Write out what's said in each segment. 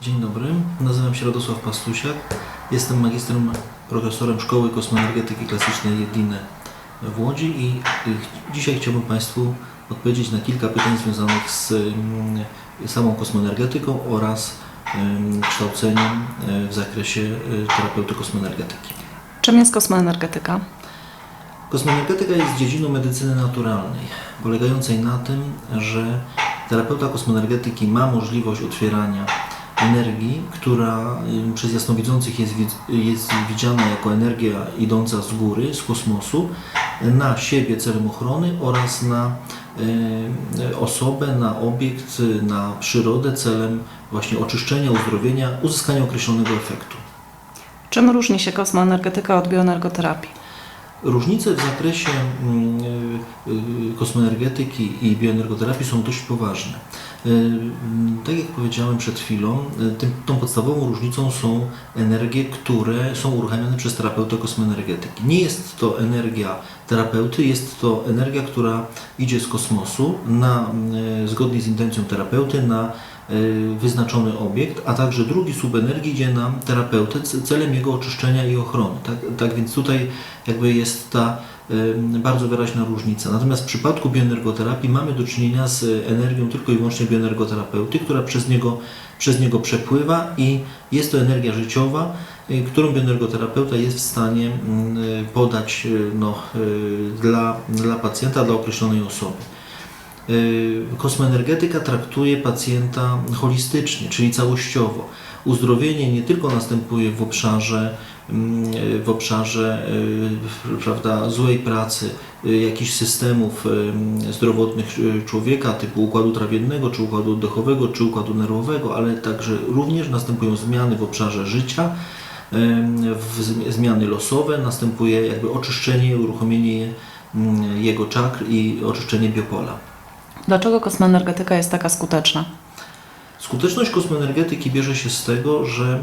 Dzień dobry, nazywam się Radosław Pastusiak, jestem magistrem, profesorem Szkoły Kosmoenergetyki Klasycznej Jedliny w Łodzi i dzisiaj chciałbym Państwu odpowiedzieć na kilka pytań związanych z samą kosmoenergetyką oraz kształceniem w zakresie terapeuty kosmoenergetyki. Czym jest kosmoenergetyka? Kosmoenergetyka jest dziedziną medycyny naturalnej, polegającej na tym, że terapeuta kosmoenergetyki ma możliwość otwierania energii, która przez jasnowidzących jest widziana jako energia idąca z góry, z kosmosu, na siebie celem ochrony oraz na osobę, na obiekt, na przyrodę celem właśnie oczyszczenia, uzdrowienia, uzyskania określonego efektu. Czym różni się kosmoenergetyka od bioenergoterapii? Różnice w zakresie kosmoenergetyki i bioenergoterapii są dość poważne. Tak jak powiedziałem przed chwilą, tą podstawową różnicą są energie, które są uruchamiane przez terapeutę kosmoenergetyki. Nie jest to energia terapeuty, jest to energia, która idzie z kosmosu zgodnie z intencją terapeuty na wyznaczony obiekt, a także drugi subenergii idzie na terapeutę celem jego oczyszczenia i ochrony. Tak więc tutaj jakby jest ta bardzo wyraźna różnica. Natomiast w przypadku bioenergoterapii mamy do czynienia z energią tylko i wyłącznie bioenergoterapeuty, która przez niego przepływa i jest to energia życiowa, którą bioenergoterapeuta jest w stanie podać dla pacjenta, dla określonej osoby. Kosmoenergetyka traktuje pacjenta holistycznie, czyli całościowo. Uzdrowienie nie tylko następuje w obszarze prawda, złej pracy jakichś systemów zdrowotnych człowieka typu układu trawiennego, czy układu oddechowego, czy układu nerwowego, ale także również następują zmiany w obszarze życia, zmiany losowe, następuje jakby oczyszczenie, uruchomienie jego czakr i oczyszczenie biopola. Dlaczego kosmoenergetyka jest taka skuteczna? Skuteczność kosmoenergetyki bierze się z tego, że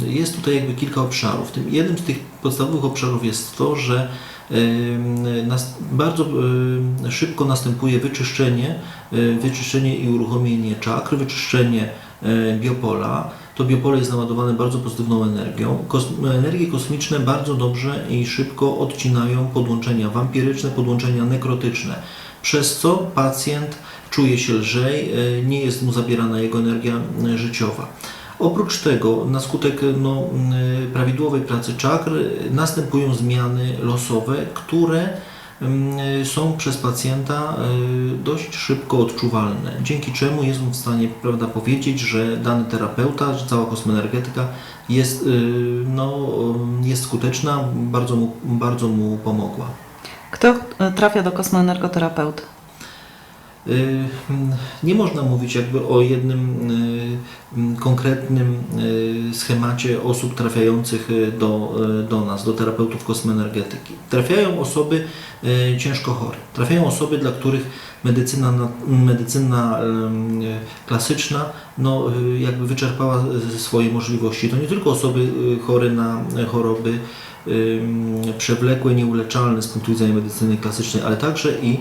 jest tutaj jakby kilka obszarów. Jednym z tych podstawowych obszarów jest to, że bardzo szybko następuje wyczyszczenie i uruchomienie czakr, wyczyszczenie biopola. To biopole jest naładowane bardzo pozytywną energią. Energie kosmiczne bardzo dobrze i szybko odcinają podłączenia wampiryczne, podłączenia nekrotyczne, przez co pacjent czuje się lżej, nie jest mu zabierana jego energia życiowa. Oprócz tego, na skutek prawidłowej pracy czakr następują zmiany losowe, które są przez pacjenta dość szybko odczuwalne, dzięki czemu jest on w stanie powiedzieć, że dany terapeuta, że cała kosmoenergetyka jest skuteczna, bardzo mu pomogła. Kto trafia do kosmoenergoterapeuty? Nie można mówić jakby o jednym konkretnym schemacie osób trafiających do nas, do terapeutów kosmoenergetyki. Trafiają osoby ciężko chore, trafiają osoby, dla których medycyna klasyczna jakby wyczerpała swoje możliwości. To nie tylko osoby chore na choroby przewlekłe, nieuleczalne z punktu widzenia medycyny klasycznej, ale także i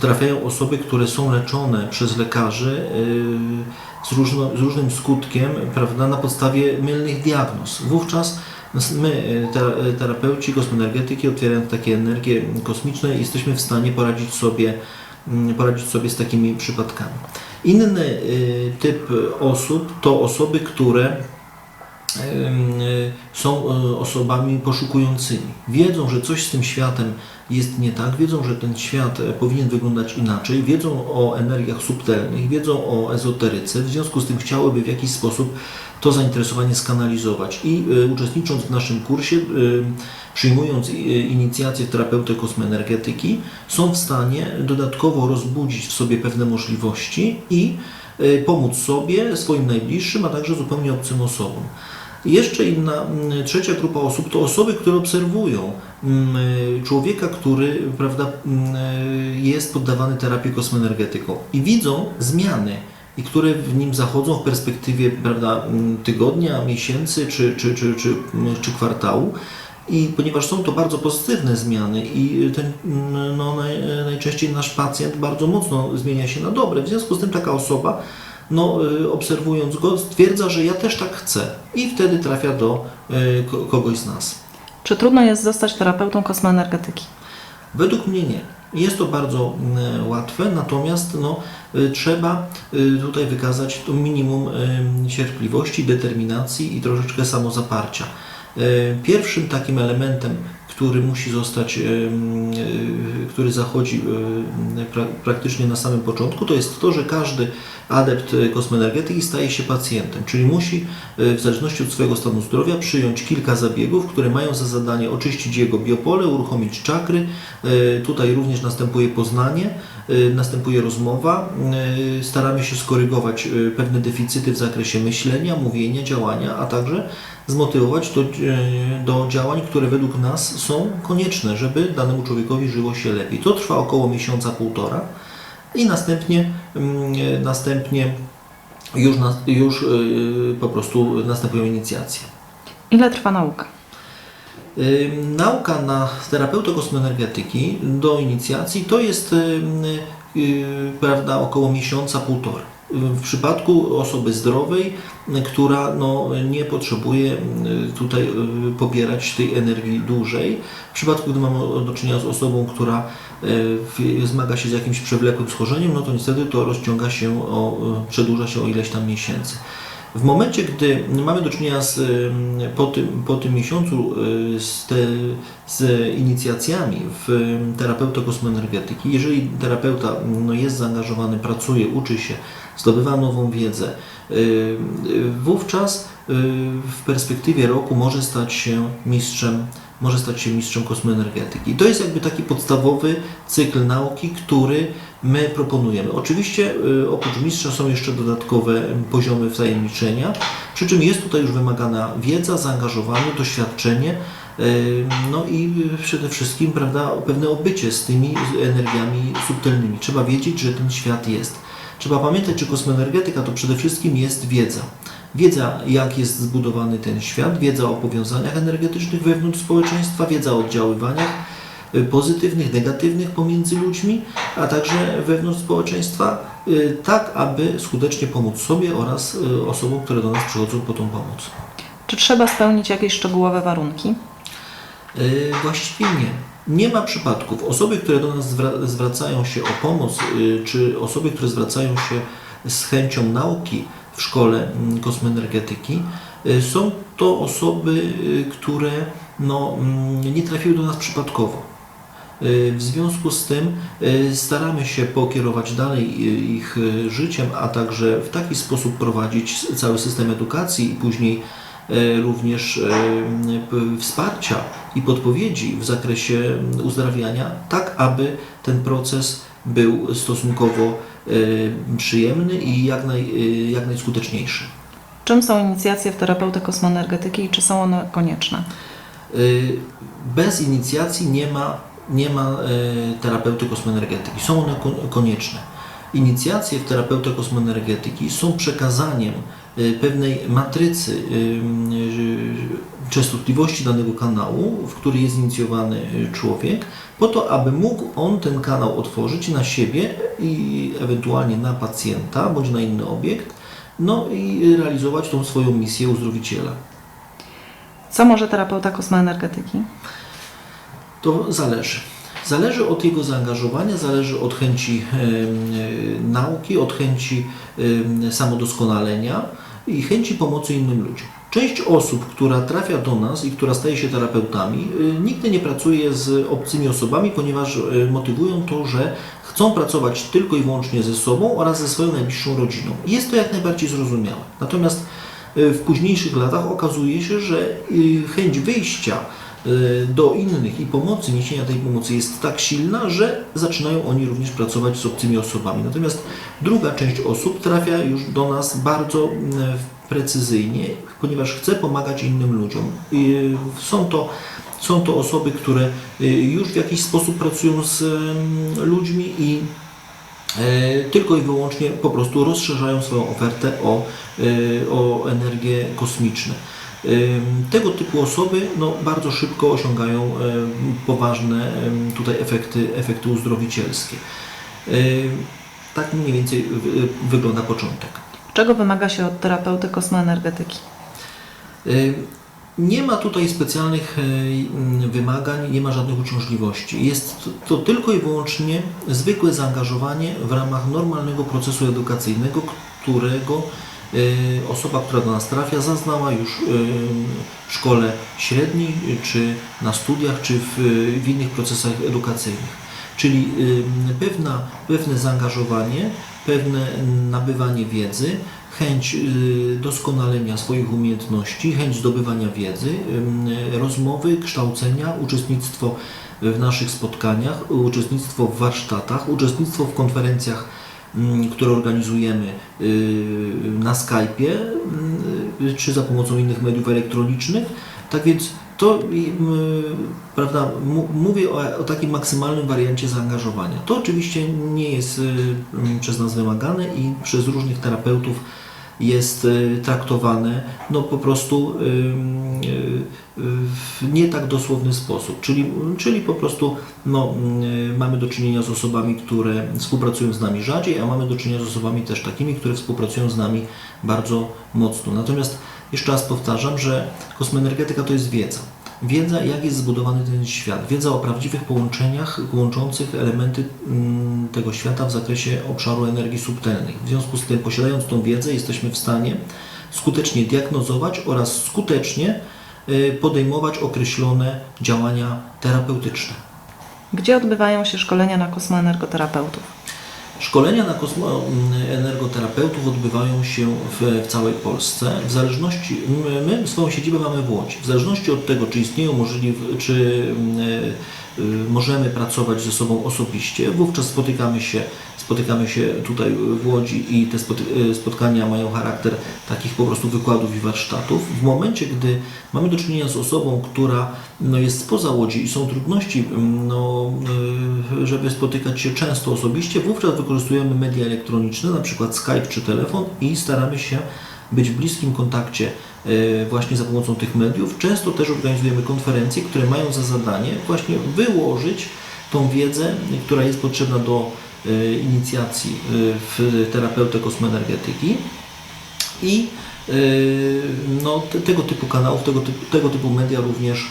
trafiają osoby, które są leczone przez lekarzy z różnym skutkiem, prawda, na podstawie mylnych diagnoz. Wówczas my, terapeuci kosmoenergetyki, otwierając takie energie kosmiczne, jesteśmy w stanie poradzić sobie z takimi przypadkami. Inny typ osób to osoby, które są osobami poszukującymi. Wiedzą, że coś z tym światem jest nie tak, wiedzą, że ten świat powinien wyglądać inaczej, wiedzą o energiach subtelnych, wiedzą o ezoteryce, w związku z tym chciałyby w jakiś sposób to zainteresowanie skanalizować i uczestnicząc w naszym kursie, przyjmując inicjację w terapeutę kosmoenergetyki, są w stanie dodatkowo rozbudzić w sobie pewne możliwości i pomóc sobie, swoim najbliższym, a także zupełnie obcym osobom. Jeszcze trzecia grupa osób to osoby, które obserwują człowieka, który jest poddawany terapii kosmoenergetyką i widzą zmiany, i które w nim zachodzą w perspektywie tygodnia, miesięcy czy kwartału. I ponieważ są to bardzo pozytywne zmiany i najczęściej nasz pacjent bardzo mocno zmienia się na dobre, w związku z tym taka osoba obserwując go, stwierdza, że ja też tak chcę i wtedy trafia do kogoś z nas. Czy trudno jest zostać terapeutą kosmoenergetyki? Według mnie nie. Jest to bardzo łatwe, natomiast trzeba tutaj wykazać to minimum cierpliwości, determinacji i troszeczkę samozaparcia. Pierwszym takim elementem, który musi zostać, który zachodzi praktycznie na samym początku, to jest to, że każdy adept kosmoenergetyki staje się pacjentem, czyli musi w zależności od swojego stanu zdrowia przyjąć kilka zabiegów, które mają za zadanie oczyścić jego biopole, uruchomić czakry. Tutaj również następuje poznanie, następuje rozmowa. Staramy się skorygować pewne deficyty w zakresie myślenia, mówienia, działania, a także zmotywować do działań, które według nas są konieczne, żeby danemu człowiekowi żyło się lepiej. To trwa około miesiąca, półtora i następnie już po prostu następują inicjacje. Ile trwa nauka? Nauka na terapeutę kosmoenergetyki do inicjacji to jest prawda, około miesiąca, półtora. W przypadku osoby zdrowej, która nie potrzebuje tutaj pobierać tej energii dłużej. W przypadku, gdy mamy do czynienia z osobą, która zmaga się z jakimś przewlekłym schorzeniem, to niestety to rozciąga się, przedłuża się o ileś tam miesięcy. W momencie, gdy mamy do czynienia po tym miesiącu z inicjacjami w terapeutę kosmoenergetyki, jeżeli terapeuta jest zaangażowany, pracuje, uczy się, zdobywa nową wiedzę, wówczas w perspektywie roku może stać się mistrzem kosmoenergetyki. I to jest jakby taki podstawowy cykl nauki, który my proponujemy. Oczywiście oprócz mistrza są jeszcze dodatkowe poziomy wtajemniczenia, przy czym jest tutaj już wymagana wiedza, zaangażowanie, doświadczenie, i przede wszystkim, prawda, pewne obycie z tymi energiami subtelnymi. Trzeba wiedzieć, że ten świat jest. Trzeba pamiętać, że kosmoenergetyka to przede wszystkim jest wiedza. Wiedza, jak jest zbudowany ten świat, wiedza o powiązaniach energetycznych wewnątrz społeczeństwa, wiedza o oddziaływaniach pozytywnych, negatywnych pomiędzy ludźmi, a także wewnątrz społeczeństwa, tak aby skutecznie pomóc sobie oraz osobom, które do nas przychodzą po tą pomoc. Czy trzeba spełnić jakieś szczegółowe warunki? Właściwie nie. Nie ma przypadków. Osoby, które do nas zwracają się o pomoc, czy osoby, które zwracają się z chęcią nauki w szkole kosmoenergetyki, są to osoby, które nie trafiły do nas przypadkowo. W związku z tym staramy się pokierować dalej ich życiem, a także w taki sposób prowadzić cały system edukacji i później również wsparcia i podpowiedzi w zakresie uzdrawiania, tak aby ten proces był stosunkowo przyjemny i jak najskuteczniejszy. Czym są inicjacje w terapeutę kosmoenergetyki i czy są one konieczne? Bez inicjacji nie ma terapeuty kosmoenergetyki. Są one konieczne. Inicjacje w terapeutę kosmoenergetyki są przekazaniem pewnej matrycy częstotliwości danego kanału, w który jest inicjowany człowiek, po to, aby mógł on ten kanał otworzyć na siebie i ewentualnie na pacjenta bądź na inny obiekt, i realizować tą swoją misję uzdrowiciela. Co może terapeuta kosmoenergetyki? To zależy. Zależy od jego zaangażowania, zależy od chęci nauki, od chęci samodoskonalenia i chęci pomocy innym ludziom. Część osób, która trafia do nas i która staje się terapeutami, nigdy nie pracuje z obcymi osobami, ponieważ motywują to, że chcą pracować tylko i wyłącznie ze sobą oraz ze swoją najbliższą rodziną. Jest to jak najbardziej zrozumiałe. Natomiast w późniejszych latach okazuje się, że chęć wyjścia do innych i pomocy, niesienia tej pomocy jest tak silna, że zaczynają oni również pracować z obcymi osobami. Natomiast druga część osób trafia już do nas bardzo precyzyjnie, ponieważ chce pomagać innym ludziom. Są to osoby, które już w jakiś sposób pracują z ludźmi i tylko i wyłącznie po prostu rozszerzają swoją ofertę o energie kosmiczne. Tego typu osoby bardzo szybko osiągają poważne tutaj efekty uzdrowicielskie. Tak mniej więcej wygląda początek. Czego wymaga się od terapeuty kosmoenergetyki? Nie ma tutaj specjalnych wymagań, nie ma żadnych uciążliwości. Jest to tylko i wyłącznie zwykłe zaangażowanie w ramach normalnego procesu edukacyjnego, którego osoba, która do nas trafia, zaznała już w szkole średniej, czy na studiach, czy w innych procesach edukacyjnych. Czyli pewne zaangażowanie, pewne nabywanie wiedzy, chęć doskonalenia swoich umiejętności, chęć zdobywania wiedzy, rozmowy, kształcenia, uczestnictwo w naszych spotkaniach, uczestnictwo w warsztatach, uczestnictwo w konferencjach, które organizujemy na Skype'ie czy za pomocą innych mediów elektronicznych. Tak więc to, prawda, mówię o takim maksymalnym wariancie zaangażowania. To oczywiście nie jest przez nas wymagane i przez różnych terapeutów jest traktowane no po prostu w nie tak dosłowny sposób, czyli po prostu no, mamy do czynienia z osobami, które współpracują z nami rzadziej, a mamy do czynienia z osobami też takimi, które współpracują z nami bardzo mocno. Natomiast jeszcze raz powtarzam, że kosmoenergetyka to jest wiedza. Wiedza, jak jest zbudowany ten świat, wiedza o prawdziwych połączeniach łączących elementy tego świata w zakresie obszaru energii subtelnych. W związku z tym, posiadając tą wiedzę, jesteśmy w stanie skutecznie diagnozować oraz skutecznie podejmować określone działania terapeutyczne. Gdzie odbywają się szkolenia na kosmoenergoterapeutów? Szkolenia na kosmoenergoterapeutów odbywają się w całej Polsce. W zależności, my swoją siedzibę mamy w Łodzi. W zależności od tego, czy istnieją czy możemy pracować ze sobą osobiście, wówczas spotykamy się tutaj w Łodzi i te spotkania mają charakter takich po prostu wykładów i warsztatów. W momencie, gdy mamy do czynienia z osobą, która no, jest spoza Łodzi i są trudności, no, żeby spotykać się często osobiście, wówczas wykorzystujemy media elektroniczne, na przykład Skype czy telefon i staramy się być w bliskim kontakcie właśnie za pomocą tych mediów. Często też organizujemy konferencje, które mają za zadanie właśnie wyłożyć tą wiedzę, która jest potrzebna do inicjacji w terapeutę kosmoenergetyki i no, tego typu kanałów, tego typu media również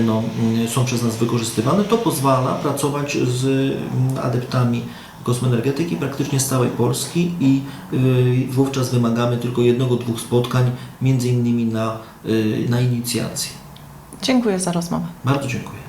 no, są przez nas wykorzystywane. To pozwala pracować z adeptami kosmoenergetyki praktycznie z całej Polski i wówczas wymagamy tylko 1-2 spotkań, między innymi na inicjacji. Dziękuję za rozmowę. Bardzo dziękuję.